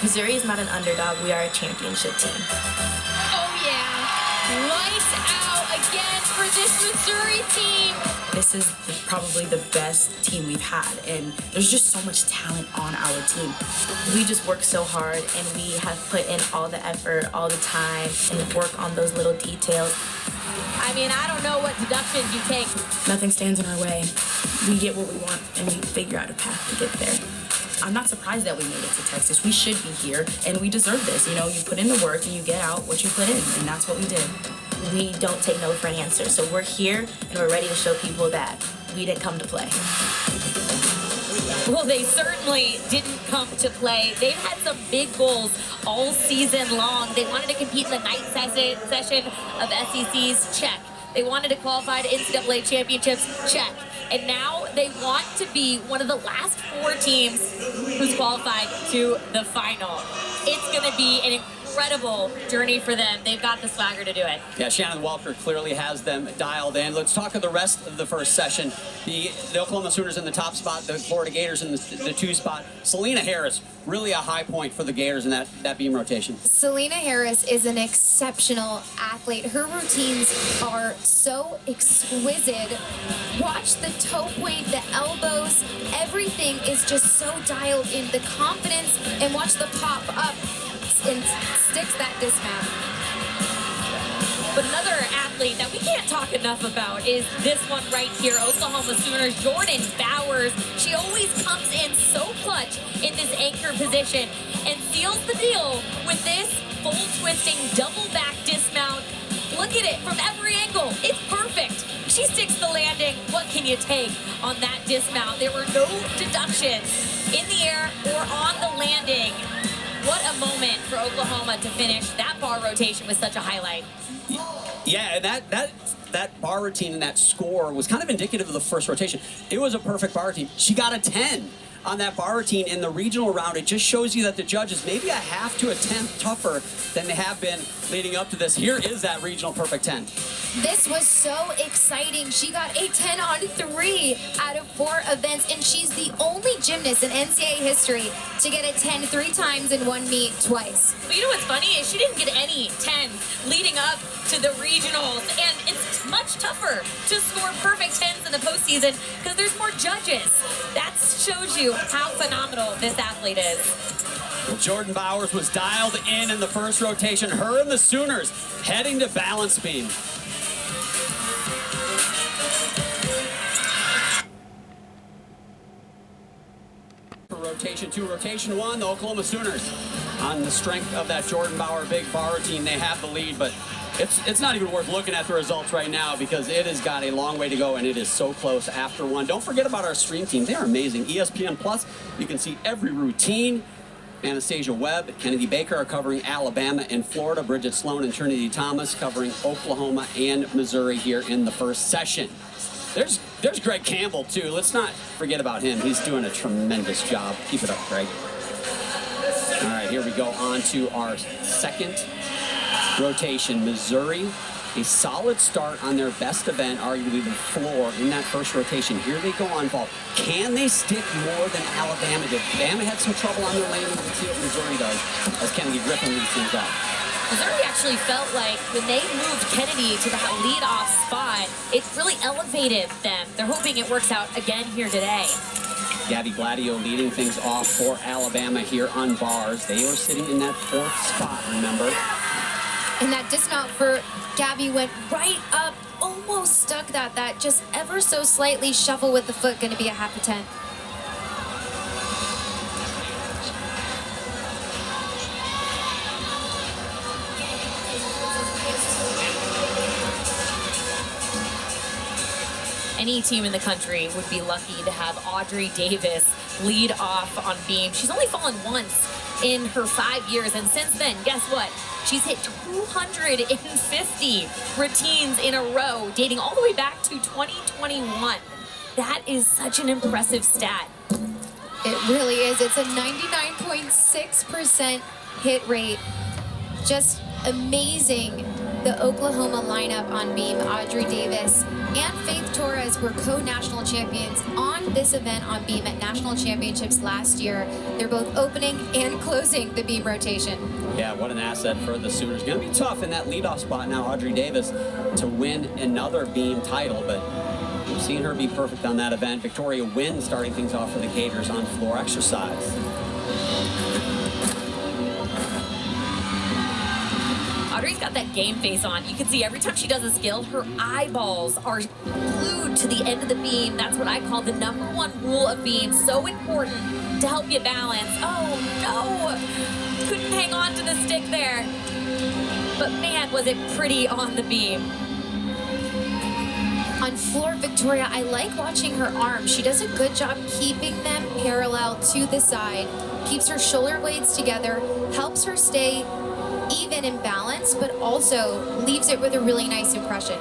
Missouri is not an underdog. We are a championship team. Oh, yeah. Lights out again for this Missouri team. This is probably the best team we've had, and there's just so much talent on our team. We just work so hard, and we have put in all the effort, all the time, and work on those little details. I mean, I don't know what deductions you take. Nothing stands in our way. We get what we want, and we figure out a path to get there. I'm not surprised that we made it to Texas. We should be here, and we deserve this. You know, you put in the work, and you get out what you put in, and that's what we did. We don't take no for an answer. So we're here, and we're ready to show people that we didn't come to play. Well, they certainly didn't come to play. They've had some big goals all season long. They wanted to compete in the night session of SECs, check. They wanted to qualify to NCAA championships, check. And now they want to be one of the last 4 teams who's qualified to the final. It's going to be an incredible journey for them. They've got the swagger to do it. Yeah, Shannon Welker clearly has them dialed in. Let's talk of the rest of the first session. The Oklahoma Sooners in the top spot, the Florida Gators in the 2 spot. Selena Harris, really a high point for the Gators in that beam rotation. Selena Harris is an exceptional athlete. Her routines are so exquisite. Watch the toe point, the elbows, everything is just so dialed in. The confidence, and watch the pop up and sticks that dismount. But another athlete that we can't talk enough about is this one right here, Oklahoma Sooners, Jordan Bowers. She always comes in so clutch in this anchor position and seals the deal with this full twisting double back dismount. Look at it from every angle. It's perfect. She sticks the landing. What can you take on that dismount? There were no deductions in the air or on the landing. What a moment for Oklahoma to finish that bar rotation with such a highlight. Yeah, that bar routine and that score was kind of indicative of the first rotation. It was a perfect bar routine. She got a 10 on that bar routine in the regional round. It just shows you that the judges maybe a half to a tenth tougher than they have been leading up to this. Here is that regional perfect 10. This was so exciting. She got a 10 on 3 out of 4 events, and she's the only gymnast in NCAA history to get a 10 3 times in one meet twice. But you know what's funny is she didn't get any 10s leading up to the regionals, and it's much tougher to score perfect 10s in the postseason because there's more judges. That shows you how phenomenal this athlete is. Well, Jordan Bowers was dialed in the first rotation. Her and the Sooners heading to balance beam. For rotation 2, rotation 1, the Oklahoma Sooners. On the strength of that Jordan Bauer big bar routine, they have the lead, but it's not even worth looking at the results right now because it has got a long way to go, and it is so close after 1. Don't forget about our stream team. They're amazing. ESPN Plus, you can see every routine. Anastasia Webb, Kennedy Baker are covering Alabama and Florida. Bridget Sloan and Trinity Thomas covering Oklahoma and Missouri here in the first session. There's Greg Campbell, too. Let's not forget about him. He's doing a tremendous job. Keep it up, Greg. All right, here we go on to our second rotation. Missouri, a solid start on their best event, arguably the floor in that first rotation. Here they go on vault. Can they stick more than Alabama did? Alabama had some trouble on their landing. Let's see what Missouri does as Kennedy Griffin leads things out. Missouri actually felt like when they moved Kennedy to that lead-off spot, it really elevated them. They're hoping it works out again here today. Gabby Gladio leading things off for Alabama here on bars. They were sitting in that 4th spot, remember? And that dismount for Gabby went right up, almost stuck that just ever so slightly shuffle with the foot, going to be a half a 10. Any team in the country would be lucky to have Audrey Davis lead off on beam. She's only fallen once in her 5 years, and since then, guess what? She's hit 250 routines in a row, dating all the way back to 2021. That is such an impressive stat. It really is. It's a 99.6% hit rate. Just amazing. The Oklahoma lineup on beam. Audrey Davis, and Faith Torres were co-national champions on this event on beam at national championships last year. They're both opening and closing the beam rotation. Yeah, what an asset for the Sooners. Going to be tough in that leadoff spot now, Audrey Davis, to win another beam title, but we've seen her be perfect on that event. Victoria Wynn starting things off for the Gators on floor exercise. Audrey's got that game face on. You can see every time she does a skill, her eyeballs are glued to the end of the beam. That's what I call the #1 rule of beam. So important to help you balance. Oh no! Couldn't hang on to the stick there. But man, was it pretty on the beam. On floor, Victoria, I like watching her arms. She does a good job keeping them parallel to the side, keeps her shoulder blades together, helps her stay even in balance, but also leaves it with a really nice impression.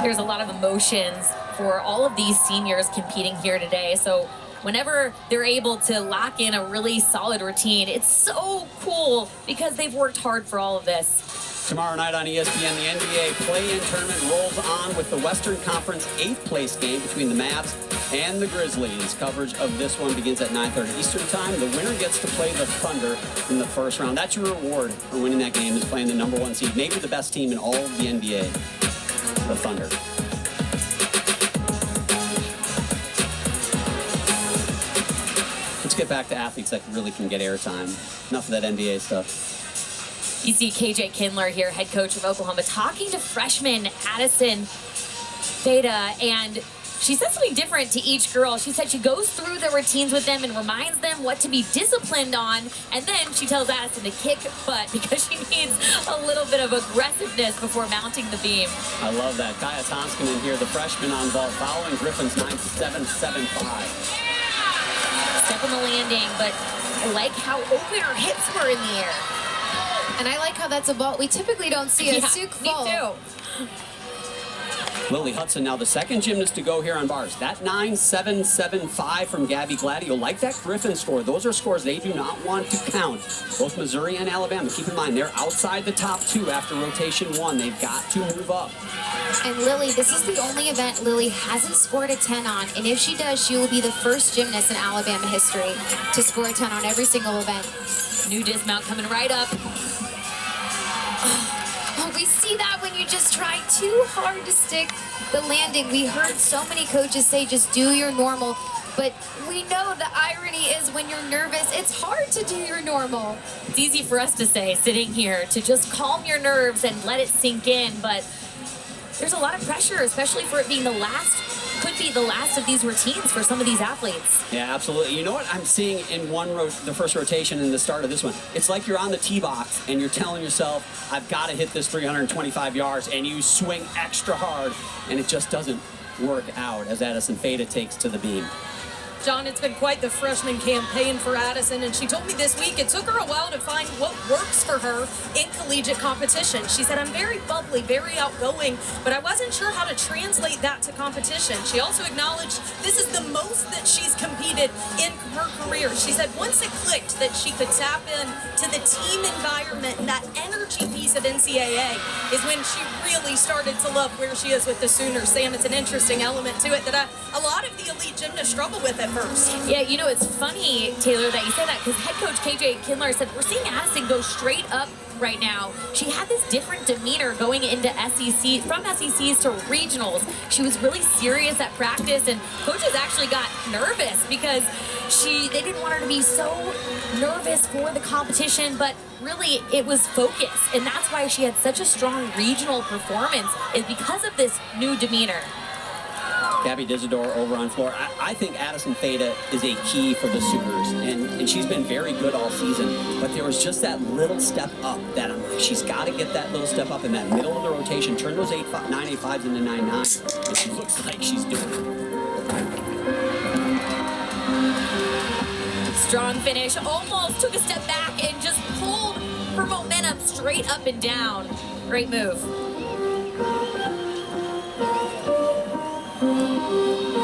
There's a lot of emotions for all of these seniors competing here today. So whenever they're able to lock in a really solid routine, it's so cool because they've worked hard for all of this. Tomorrow night on ESPN, the NBA play-in tournament rolls on with the Western Conference 8th place game between the Mavs and the Grizzlies. Coverage of this one begins at 9:30 Eastern Time. The winner gets to play the Thunder in the first round. That's your reward for winning that game, is playing the #1 seed, maybe the best team in all of the NBA, the Thunder. Let's get back to athletes that really can get airtime. Enough of that NBA stuff. You see KJ Kindler here, head coach of Oklahoma, talking to freshman Addison Theta, and she said something different to each girl. She said she goes through the routines with them and reminds them what to be disciplined on, and then she tells Addison to kick butt because she needs a little bit of aggressiveness before mounting the beam. I love that. Kaya Tonskinen here, the freshman on vault, following Griffin's 9.775. Step on the landing, but I like how open her hips were in the air. And I like how that's a vault we typically don't see a Souk vault. Me too. Lily Hudson now the second gymnast to go here on bars. That 9.775 from Gabby Gladio. Like that Griffin score, those are scores they do not want to count. Both Missouri and Alabama, keep in mind, they're outside the top 2 after rotation 1. They've got to move up. And Lily, this is the only event Lily hasn't scored a 10 on, and if she does, she will be the first gymnast in Alabama history to score a 10 on every single event. New dismount coming right up. Oh, we see that when you just try too hard to stick the landing. We heard so many coaches say just do your normal, but we know the irony is when you're nervous, it's hard to do your normal. It's easy for us to say, sitting here, to just calm your nerves and let it sink in, but there's a lot of pressure, especially for it being the last, could be the last of these routines for some of these athletes. Yeah, absolutely. You know what I'm seeing in the first rotation and the start of this one? It's like you're on the tee box and you're telling yourself, I've got to hit this 325 yards, and you swing extra hard, and it just doesn't work out as Addison Theta takes to the beam. John, it's been quite the freshman campaign for Addison, and she told me this week it took her a while to find what works for her in collegiate competition. She said, I'm very bubbly, very outgoing, but I wasn't sure how to translate that to competition. She also acknowledged this is the most that she's competed in her career. She said once it clicked that she could tap in to the team environment and that energy piece of NCAA is when she really started to love where she is with the Sooners. Sam, it's an interesting element to it that a lot of the elite gymnasts struggle with at first. Yeah, you know, it's funny, Taylor, that you say that, because head coach KJ Kindler said we're seeing Addison go straight up right now. She had this different demeanor going into SEC, from SECs to regionals. She was really serious at practice, and coaches actually got nervous because they didn't want her to be so nervous for the competition, but really it was focus, and that's why she had such a strong regional performance, is because of this new demeanor. Gabby Dizador over on floor. I think Addison Theta is a key for the Sooners, and she's been very good all season, but there was just that little step up that she's got to get that little step up in that middle of the rotation, turn those 9.85s into 9.9s, and she looks like she's doing it. Strong finish, almost took a step back and just pulled her momentum straight up and down. Great move.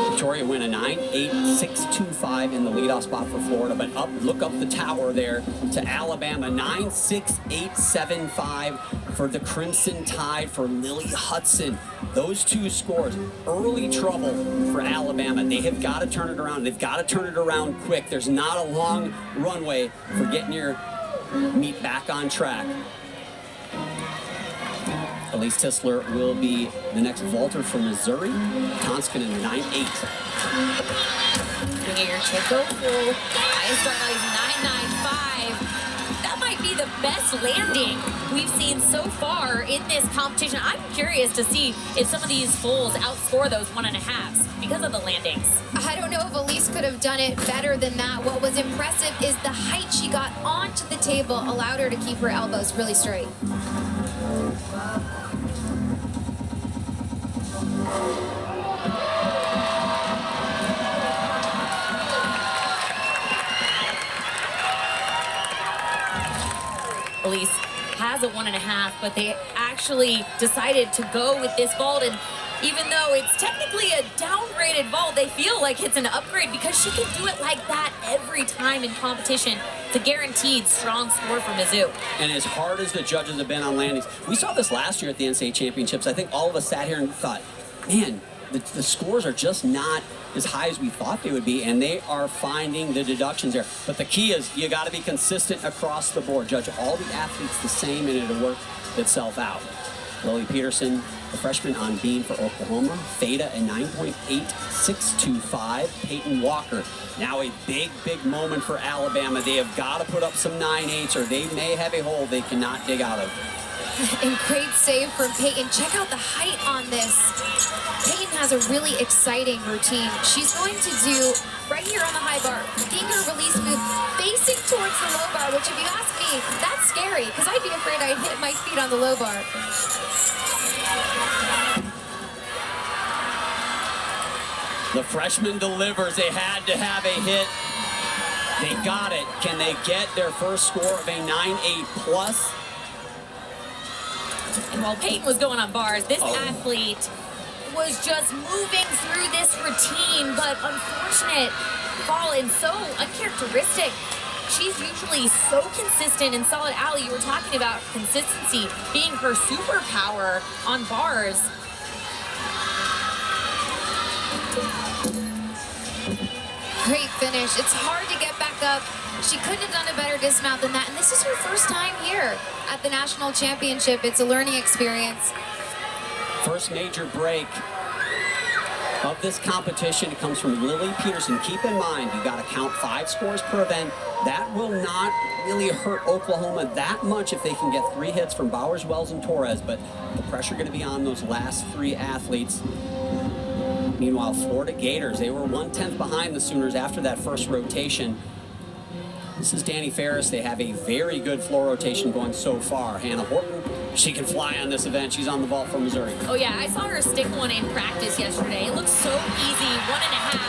Victoria win a 9-8-6-2-5 in the leadoff spot for Florida, but look up the tower there to Alabama, 9-6-8-7-5 for the Crimson Tide for Lily Hudson. Those two scores, early trouble for Alabama. They have got to turn it around. They've got to turn it around quick. There's not a long runway for getting your meet back on track. Elise Tisler will be the next vaulter for Missouri. Tonskinen 9-8. Look at your Chico full. Highest start value is 995. That might be the best landing we've seen so far in this competition. I'm curious to see if some of these fulls outscore those 1.5s because of the landings. I don't know if Elise could have done it better than that. What was impressive is the height she got onto the table allowed her to keep her elbows really straight. Elise has a 1.5, but they actually decided to go with this vault, and even though it's technically a downgraded vault, they feel like it's an upgrade because she can do it like that every time in competition. It's a guaranteed strong score for Mizzou. And as hard as the judges have been on landings, we saw this last year at the NCAA Championships. I think all of us sat here and thought, man, the scores are just not as high as we thought they would be, and they are finding the deductions there. But the key is you got to be consistent across the board. Judge all the athletes the same, and it'll work itself out. Lily Peterson, the freshman on beam for Oklahoma. Theta at 9.8625. Peyton Walker, now a big, big moment for Alabama. They have got to put up some 9.8s, or they may have a hole they cannot dig out of. And great save from Peyton. Check out the height on this. Peyton has a really exciting routine. She's going to do, right here on the high bar, finger release move, facing towards the low bar, which if you ask me, that's scary, because I'd be afraid I'd hit my feet on the low bar. The freshman delivers. They had to have a hit. They got it. Can they get their first score of a 9.8 plus? And while Peyton was going on bars, this athlete was just moving through this routine, but unfortunate fall and so uncharacteristic. She's usually so consistent and solid. Allie, you were talking about consistency being her superpower on bars. Great finish. It's hard to get back up. She couldn't have done a better dismount than that. And this is her first time here at the national championship. It's a learning experience. First major break of this competition comes from Lily Peterson. Keep in mind, you got to count 5 scores per event. That will not really hurt Oklahoma that much if they can get 3 hits from Bowers, Wells, and Torres, but the pressure going to be on those last 3 athletes. Meanwhile, Florida Gators, they were 1/10 behind the Sooners after that first rotation. This is Danny Ferris. They have a very good floor rotation going so far. Hannah Horton, she can fly on this event. She's on the vault for Missouri. Oh yeah, I saw her stick one in practice yesterday. It looks so easy, 1.5.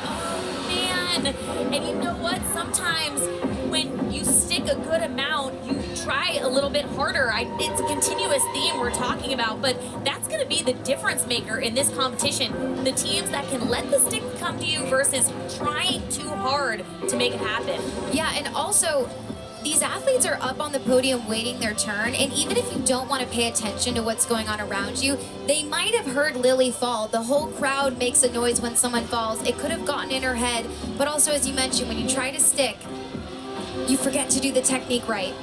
Oh man, and you know what? Sometimes when you stick a good amount, you try a little bit harder. It's a continuous theme we're talking about, but that's going to be the difference maker in this competition. The teams that can let the stick come to you versus trying too hard to make it happen. Yeah, and also, these athletes are up on the podium waiting their turn, and even if you don't want to pay attention to what's going on around you, they might have heard Lily fall. The whole crowd makes a noise when someone falls. It could have gotten in her head, but also, as you mentioned, when you try to stick, you forget to do the technique right.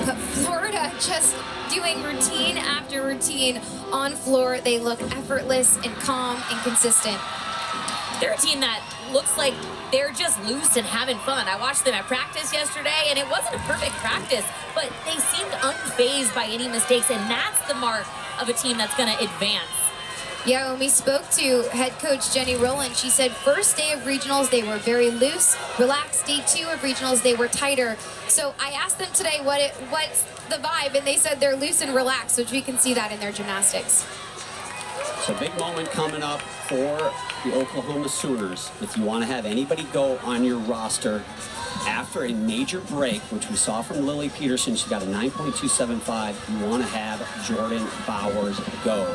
But Florida just doing routine after routine on floor. They look effortless and calm and consistent. They're a team that looks like they're just loose and having fun. I watched them at practice yesterday, and it wasn't a perfect practice, but they seemed unfazed by any mistakes, and that's the mark of a team that's going to advance. Yeah, when we spoke to head coach Jenny Rowland, she said first day of regionals, they were very loose, relaxed. Day 2 of regionals, they were tighter. So I asked them today what's the vibe, and they said they're loose and relaxed, which we can see that in their gymnastics. So big moment coming up for the Oklahoma Sooners. If you want to have anybody go on your roster after a major break, which we saw from Lily Peterson, she got a 9.275. You want to have Jordan Bowers go.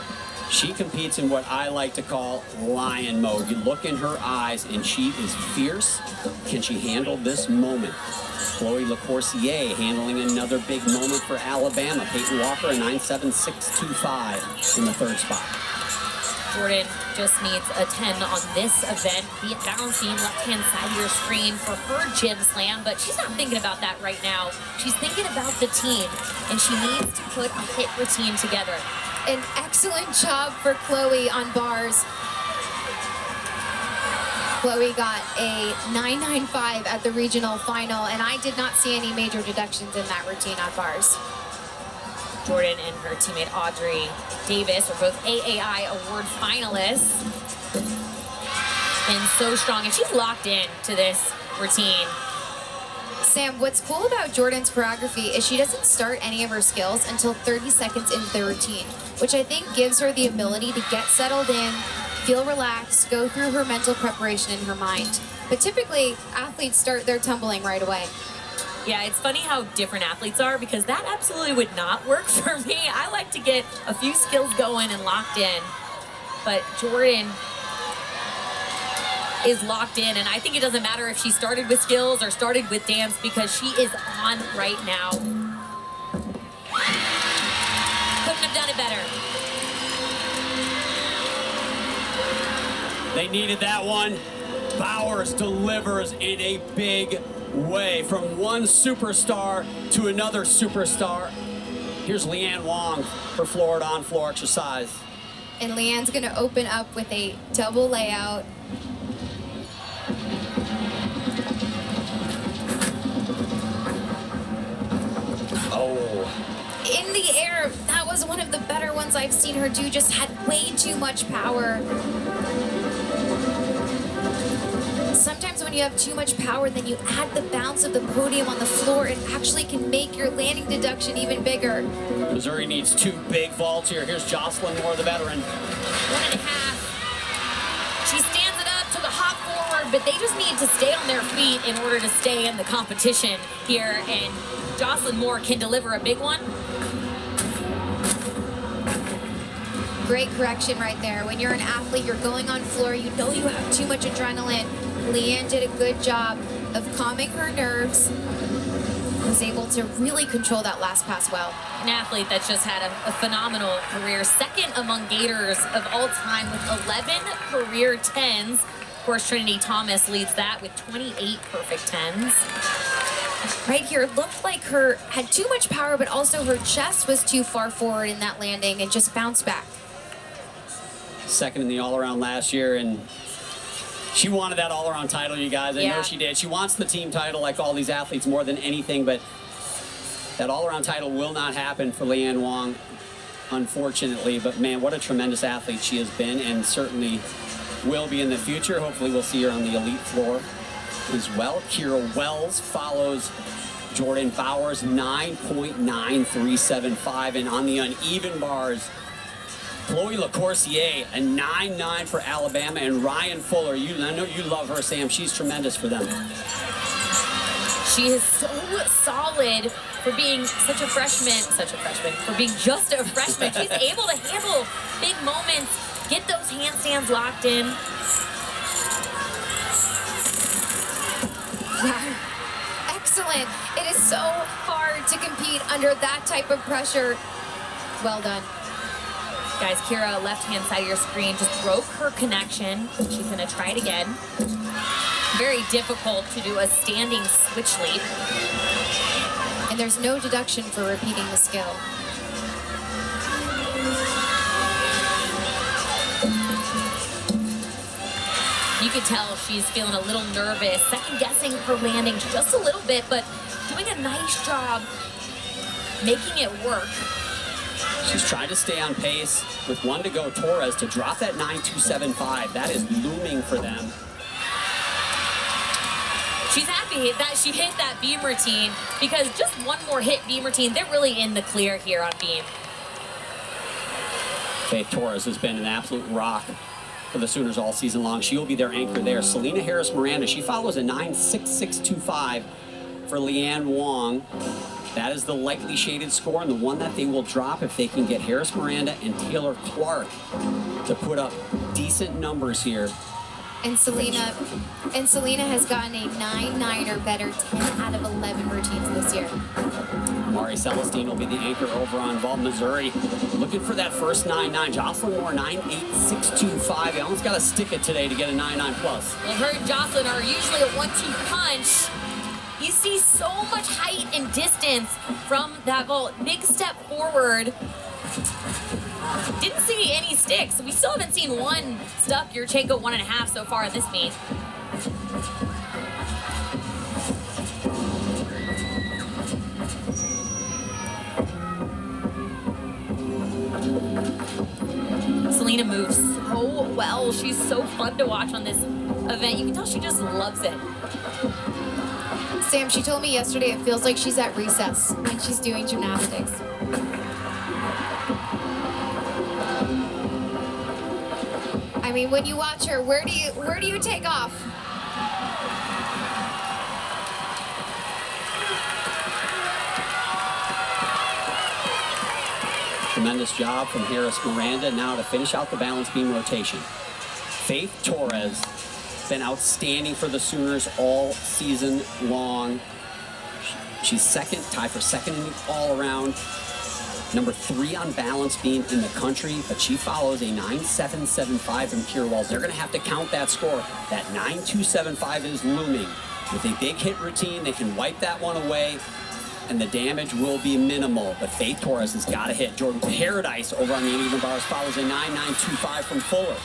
She competes in what I like to call lion mode. You look in her eyes and she is fierce. Can she handle this moment? Chloe LaCourcier handling another big moment for Alabama. Peyton Walker, a 9.7625 in the third spot. Jordan just needs a 10 on this event. Be it balancing left-hand side of your screen for her gym slam, but she's not thinking about that right now. She's thinking about the team, and she needs to put a hit routine together. An excellent job for Chloe on bars. Chloe got a 9.95 at the regional final, and I did not see any major deductions in that routine on bars. Jordan and her teammate Audrey Davis are both AAI award finalists. And so strong, and she's locked in to this routine. Sam, what's cool about Jordan's choreography is she doesn't start any of her skills until 30 seconds into the routine, which I think gives her the ability to get settled in, feel relaxed, go through her mental preparation in her mind. But typically, athletes start their tumbling right away. Yeah, it's funny how different athletes are, because that absolutely would not work for me. I like to get a few skills going and locked in. But Jordan is locked in, and I think it doesn't matter if she started with skills or started with dance, because she is on right now. Couldn't have done it better. They needed that one. Bowers delivers in a big way from one superstar to another superstar. Here's Leanne Wong for Florida on-floor exercise. And Leanne's going to open up with a double layout. Oh. In the air, that was one of the better ones I've seen her do. Just had way too much power. Sometimes when you have too much power, then you add the bounce of the podium on the floor, it actually can make your landing deduction even bigger. Missouri needs two big vaults here. Here's Jocelyn Moore, the veteran. 1.5. She stands it up, took a hop forward, but they just need to stay on their feet in order to stay in the competition here, and Jocelyn Moore can deliver a big one. Great correction right there. When you're an athlete, you're going on floor, you know you have too much adrenaline. Leanne did a good job of calming her nerves. Was able to really control that last pass well. An athlete that's just had a phenomenal career. Second among Gators of all time with 11 career 10s. Of course, Trinity Thomas leads that with 28 perfect 10s. Right here, it looked like her had too much power, but also her chest was too far forward in that landing and just bounced back. Second in the all-around last year, and she wanted that all-around title, you guys. I know she did. She wants the team title like all these athletes more than anything, but that all-around title will not happen for Leanne Wong, unfortunately. But, man, what a tremendous athlete she has been and certainly will be in the future. Hopefully we'll see her on the elite floor as well. Kira Wells follows Jordan Bowers, 9.9375. And on the uneven bars, Chloe LaCourcier, a 9.9 for Alabama, and Ryan Fuller. I know you love her, Sam. She's tremendous for them. She is so solid for being for being just a freshman. She's able to handle big moments, get those handstands locked in. Wow. Excellent. It is so hard to compete under that type of pressure. Well done. Guys, Kira, left-hand side of your screen, just broke her connection. She's gonna try it again. Very difficult to do a standing switch leap. And there's no deduction for repeating the skill. You could tell she's feeling a little nervous, second-guessing her landings just a little bit, but doing a nice job making it work. She's trying to stay on pace with one to go. Torres to drop that 9.275. That is looming for them. She's happy that she hit that beam routine, because just one more hit beam routine, they're really in the clear here on beam. Faith Torres has been an absolute rock for the Sooners all season long. She will be their anchor there. Selena Harris-Miranda, she follows a 9.6625 for Leanne Wong. That is the lightly shaded score and the one that they will drop if they can get Harris-Miranda and Taylor Clark to put up decent numbers here. And Selena has gotten a 9-9 or better 10 out of 11 routines this year. Mari Celestine will be the anchor over on Vault, Missouri. Looking for that first 9-9. Jocelyn Moore, 9.8625. Ellen's got to stick it today to get a 9-9 plus. Well, her and Jocelyn are usually a 1-2 punch. You see so much height and distance from that vault. Big step forward. Didn't see any sticks. We still haven't seen one stuck. Yurchenko 1.5 so far in this meet. Selena moves so well. She's so fun to watch on this event. You can tell she just loves it. Sam, she told me yesterday it feels like she's at recess when she's doing gymnastics. I mean, when you watch her, where do you take off? Tremendous job from Harris-Miranda. Now to finish out the balance beam rotation. Faith Torres, been outstanding for the Sooners all season long. She's second, tied for second in the all-around. Number 3 on balance beam in the country, but she follows a 9.775 from Kier Walls. They're going to have to count that score. That 9.275 is looming. With a big hit routine, they can wipe that one away, and the damage will be minimal. But Faith Torres has got to hit. Jordan Paradise over on the uneven bars follows a 9.925 from Fuller.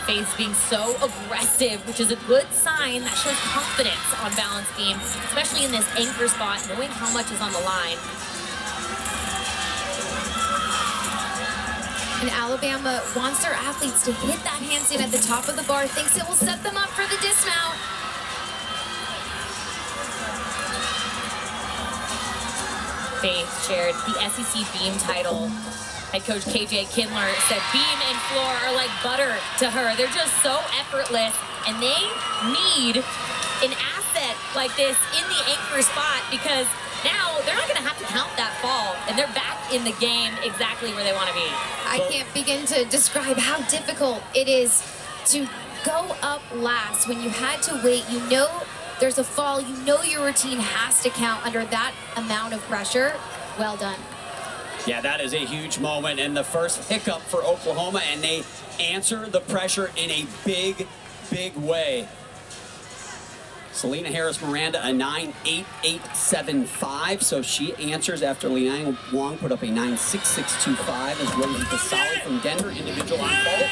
Faith being so aggressive, which is a good sign that shows confidence on balance beam, especially in this anchor spot, knowing how much is on the line. And Alabama wants their athletes to hit that handstand at the top of the bar, thinks it will set them up for the dismount. Faith shared the SEC beam title. Head coach KJ Kindler said beam and floor are like butter to her. They're just so effortless, and they need an asset like this in the anchor spot because now they're not going to have to count that fall, and they're back in the game exactly where they want to be. I can't begin to describe how difficult it is to go up last when you had to wait. You know there's a fall. You know your routine has to count under that amount of pressure. Well done. Yeah, that is a huge moment and the first hiccup for Oklahoma, and they answer the pressure in a big, big way. Selena Harris-Miranda, a 9.8875, so she answers after Leanne Wong put up a 9.6625 as Rosie Casale from Denver, individual on vault.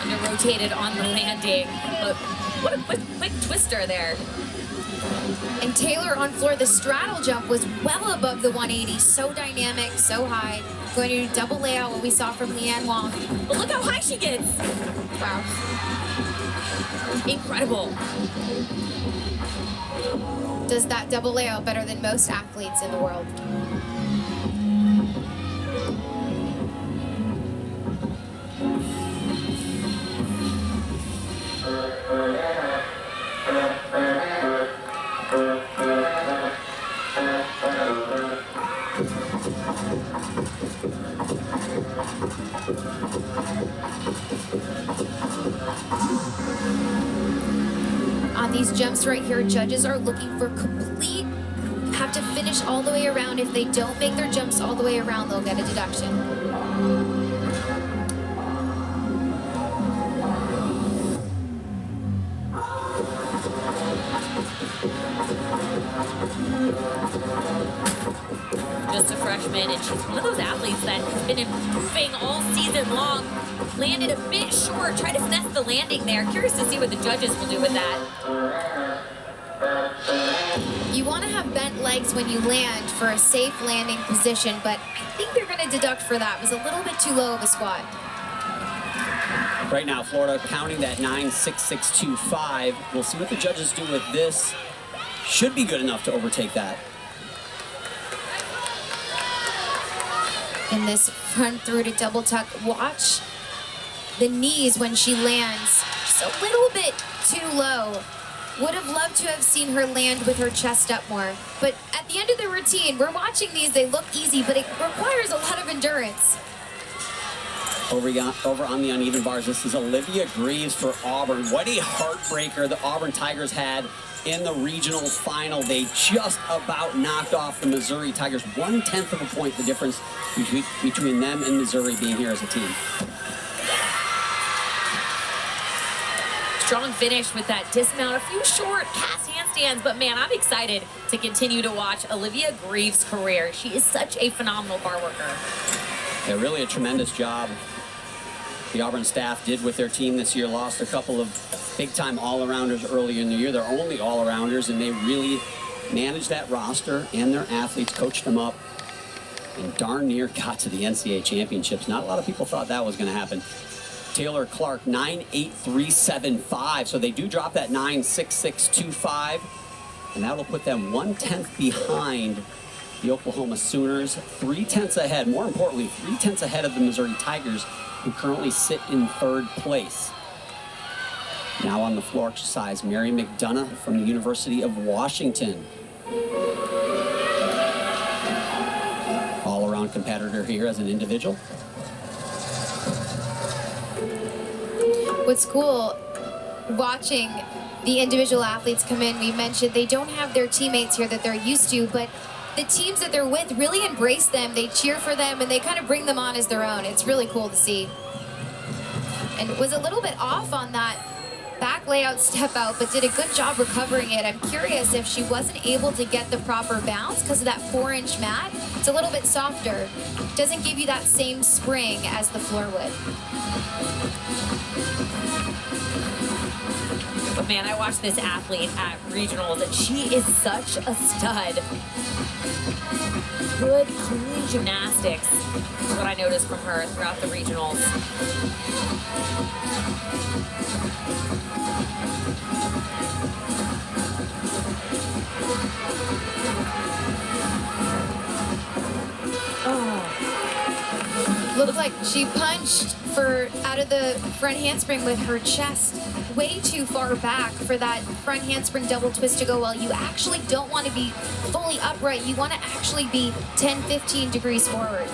And they're rotated on the landing, but what a quick twister there. And Taylor on floor, the straddle jump was well above the 180, so dynamic, so high. Going to do double layout, what we saw from Leanne Wong. But look how high she gets. Wow. Incredible. Does that double layout better than most athletes in the world. On these jumps right here, judges are looking for complete, have to finish all the way around. If they don't make their jumps all the way around, they'll get a deduction. Just a freshman, and she's one of those athletes that has been improving all season long. Landed a bit short, tried to finesse the landing there. Curious to see what the judges will do with that. You want to have bent legs when you land for a safe landing position, but I think they're going to deduct for that. It was a little bit too low of a squat. Right now, Florida counting that 9.6625. We'll see what the judges do with this. Should be good enough to overtake that. in this front through to double tuck. Watch the knees when she lands. Just a little bit too low. Would have loved to have seen her land with her chest up more. But at the end of the routine, we're watching these, they look easy, but it requires a lot of endurance. Over on the uneven bars, this is Olivia Greaves for Auburn. What a heartbreaker the Auburn Tigers had in the regional final. They just about knocked off the Missouri Tigers. 1/10 of a point, the difference between them and Missouri being here as a team. Strong finish with that dismount. A few short cast handstands, but man, I'm excited to continue to watch Olivia Greaves' career. She is such a phenomenal bar worker. Yeah, really a tremendous job the Auburn staff did with their team this year. Lost a couple of big-time all-arounders earlier in the year. They're only all-arounders, and they really managed that roster and their athletes, coached them up, and darn near got to the NCAA championships. Not a lot of people thought that was going to happen. Taylor Clark, 9.8375, so they do drop that 9.6625, and that will put them 1/10 behind the Oklahoma Sooners, 3/10 ahead, more importantly, 3/10 ahead of the Missouri Tigers, who currently sit in third place. Now on the floor exercise, Mary McDonough from the University of Washington. All-around competitor here as an individual. What's cool, watching the individual athletes come in, we mentioned they don't have their teammates here that they're used to, but the teams that they're with really embrace them. They cheer for them, and they kind of bring them on as their own. It's really cool to see. And was a little bit off on that back layout step out, but did a good job recovering it. I'm curious if she wasn't able to get the proper bounce because of that 4-inch mat. It's a little bit softer. Doesn't give you that same spring as the floor would. But man, I watched this athlete at regionals, and she is such a stud. Good, clean gymnastics is what I noticed from her throughout the regionals. Looked like she punched for out of the front handspring with her chest way too far back for that front handspring double twist to go well. You actually don't want to be fully upright. You want to actually be 10, 15 degrees forward.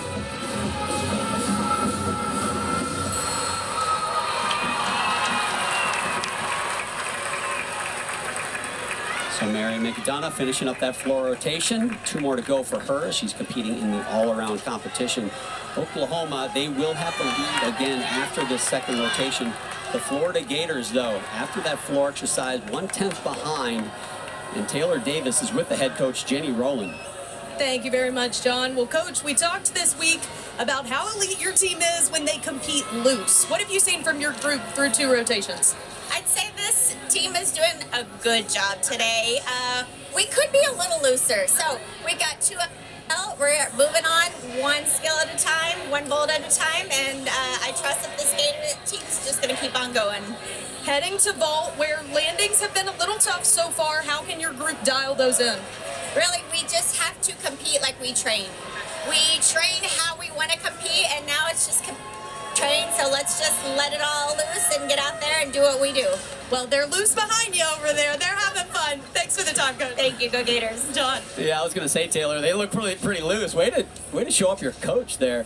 So Mary McDonough finishing up that floor rotation. 2 more to go for her. She's competing in the all-around competition. Oklahoma, they will have to lead again after this second rotation. The Florida Gators, though, after that floor exercise, 1/10 behind. And Taylor Davis is with the head coach, Jenny Rowland. Thank you very much, John. Well, Coach, we talked this week about how elite your team is when they compete loose. What have you seen from your group through 2 rotations? I'd say this team is doing a good job today. We could be a little looser. So we got 2 up. We're moving on 1 skill at a time, 1 vault at a time, and I trust that this Gator team's just going to keep on going. Heading to vault, where landings have been a little tough so far, how can your group dial those in? Really, we just have to compete like we train. We train how we want to compete, and now it's just train, so let's just let it all loose and get out there and do what we do. Well, they're loose behind you over there. They're having fun. Thanks for the time, Coach. Thank you. Go Gators. John. Yeah, I was going to say, Taylor, they look pretty loose. Way to show up your coach there.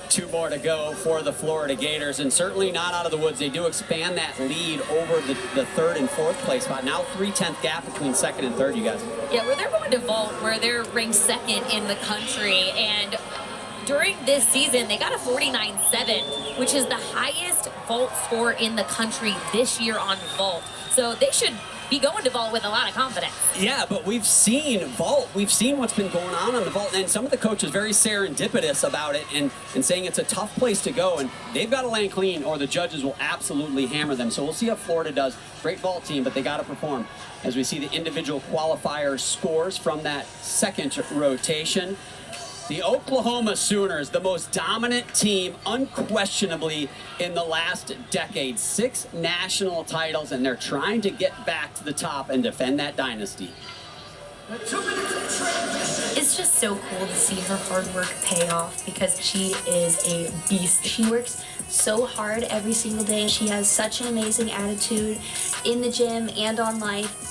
2 more to go for the Florida Gators, and certainly not out of the woods. They do expand that lead over the 3rd and 4th place spot. Now 3/10 gap between 2nd and 3rd, you guys. Yeah, where they're going to vault, where they're ranked 2nd in the country, and during this season, they got a 49.7, which is the highest vault score in the country this year on vault. So they should be going to vault with a lot of confidence. Yeah, but we've seen vault. We've seen what's been going on the vault, and some of the coaches very serendipitous about it and saying it's a tough place to go, and they've got to land clean or the judges will absolutely hammer them. So we'll see how Florida does. Great vault team, but they got to perform. As we see the individual qualifier scores from that second rotation. The Oklahoma Sooners, the most dominant team unquestionably in the last decade. 6 national titles, and they're trying to get back to the top and defend that dynasty. It's just so cool to see her hard work pay off because she is a beast. She works so hard every single day. She has such an amazing attitude in the gym and on life.